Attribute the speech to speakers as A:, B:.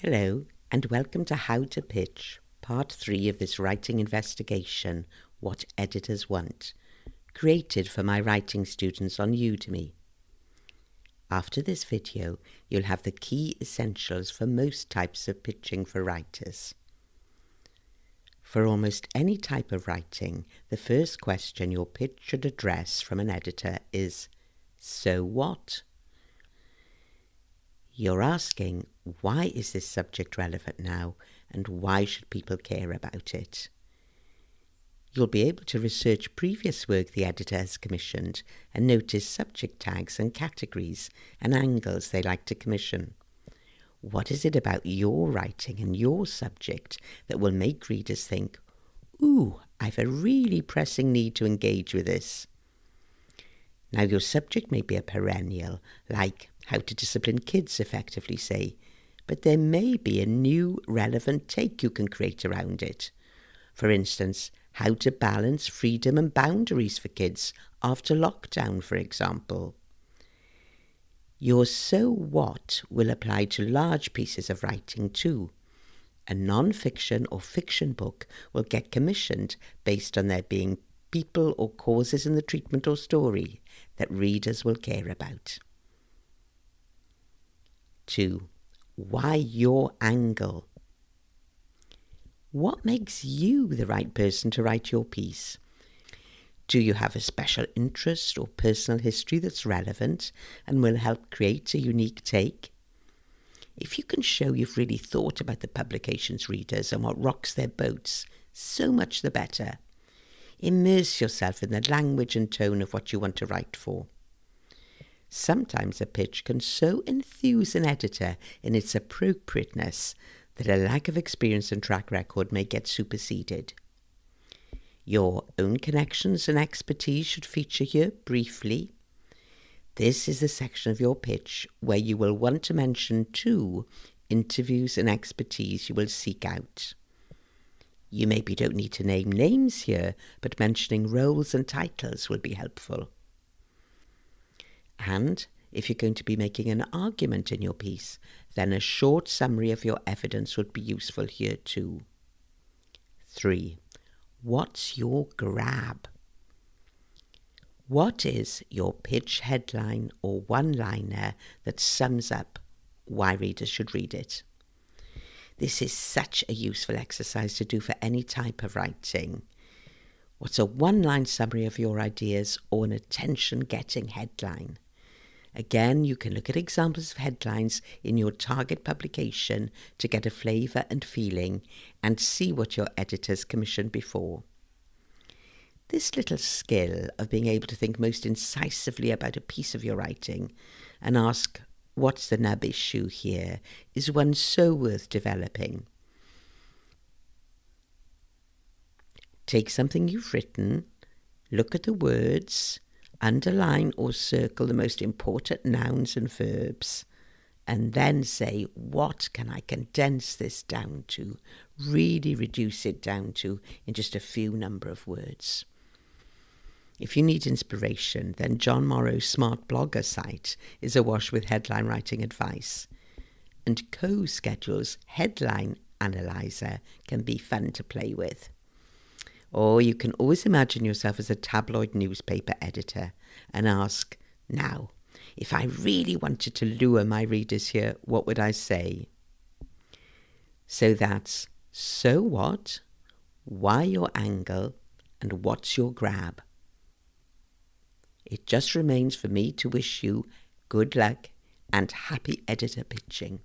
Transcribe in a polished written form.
A: Hello, and welcome to How to Pitch, Part 3 of this writing investigation, What Editors Want, created for my writing students on Udemy. After this video, you'll have the key essentials for most types of pitching for writers. For almost any type of writing, the first question your pitch should address from an editor is, so what? You're asking, why is this subject relevant now, and why should people care about it? You'll be able to research previous work the editor has commissioned and notice subject tags and categories and angles they like to commission. What is it about your writing and your subject that will make readers think, ooh, I've a really pressing need to engage with this? Now, your subject may be a perennial, like how to discipline kids effectively, say, but there may be a new relevant take you can create around it. For instance, how to balance freedom and boundaries for kids after lockdown, for example. Your so what will apply to large pieces of writing too. A non-fiction or fiction book will get commissioned based on there being people or causes in the treatment or story that readers will care about. 2. Why your angle? What makes you the right person to write your piece? Do you have a special interest or personal history that's relevant and will help create a unique take? If you can show you've really thought about the publication's readers and what rocks their boats, so much the better. Immerse yourself in the language and tone of what you want to write for. Sometimes a pitch can so enthuse an editor in its appropriateness that a lack of experience and track record may get superseded. Your own connections and expertise should feature here briefly. This is the section of your pitch where you will want to mention 2 interviews and expertise you will seek out. You maybe don't need to name names here, but mentioning roles and titles will be helpful. And if you're going to be making an argument in your piece, then a short summary of your evidence would be useful here too. 3. What's your grab? What is your pitch headline or one-liner that sums up why readers should read it? This is such a useful exercise to do for any type of writing. What's a one-line summary of your ideas or an attention-getting headline? Again, you can look at examples of headlines in your target publication to get a flavour and feeling and see what your editors commissioned before. This little skill of being able to think most incisively about a piece of your writing and ask, what's the nub issue here, is one so worth developing. Take something you've written, look at the words, underline or circle the most important nouns and verbs, and then say, what can I condense this down to, really reduce it down to in just a few number of words. If you need inspiration, then John Morrow's Smart Blogger site is awash with headline writing advice, and CoSchedule's Headline Analyzer can be fun to play with. Or you can always imagine yourself as a tabloid newspaper editor and ask, now, if I really wanted to lure my readers here, what would I say? So that's so what, why your angle, and what's your grab. It just remains for me to wish you good luck and happy editor pitching.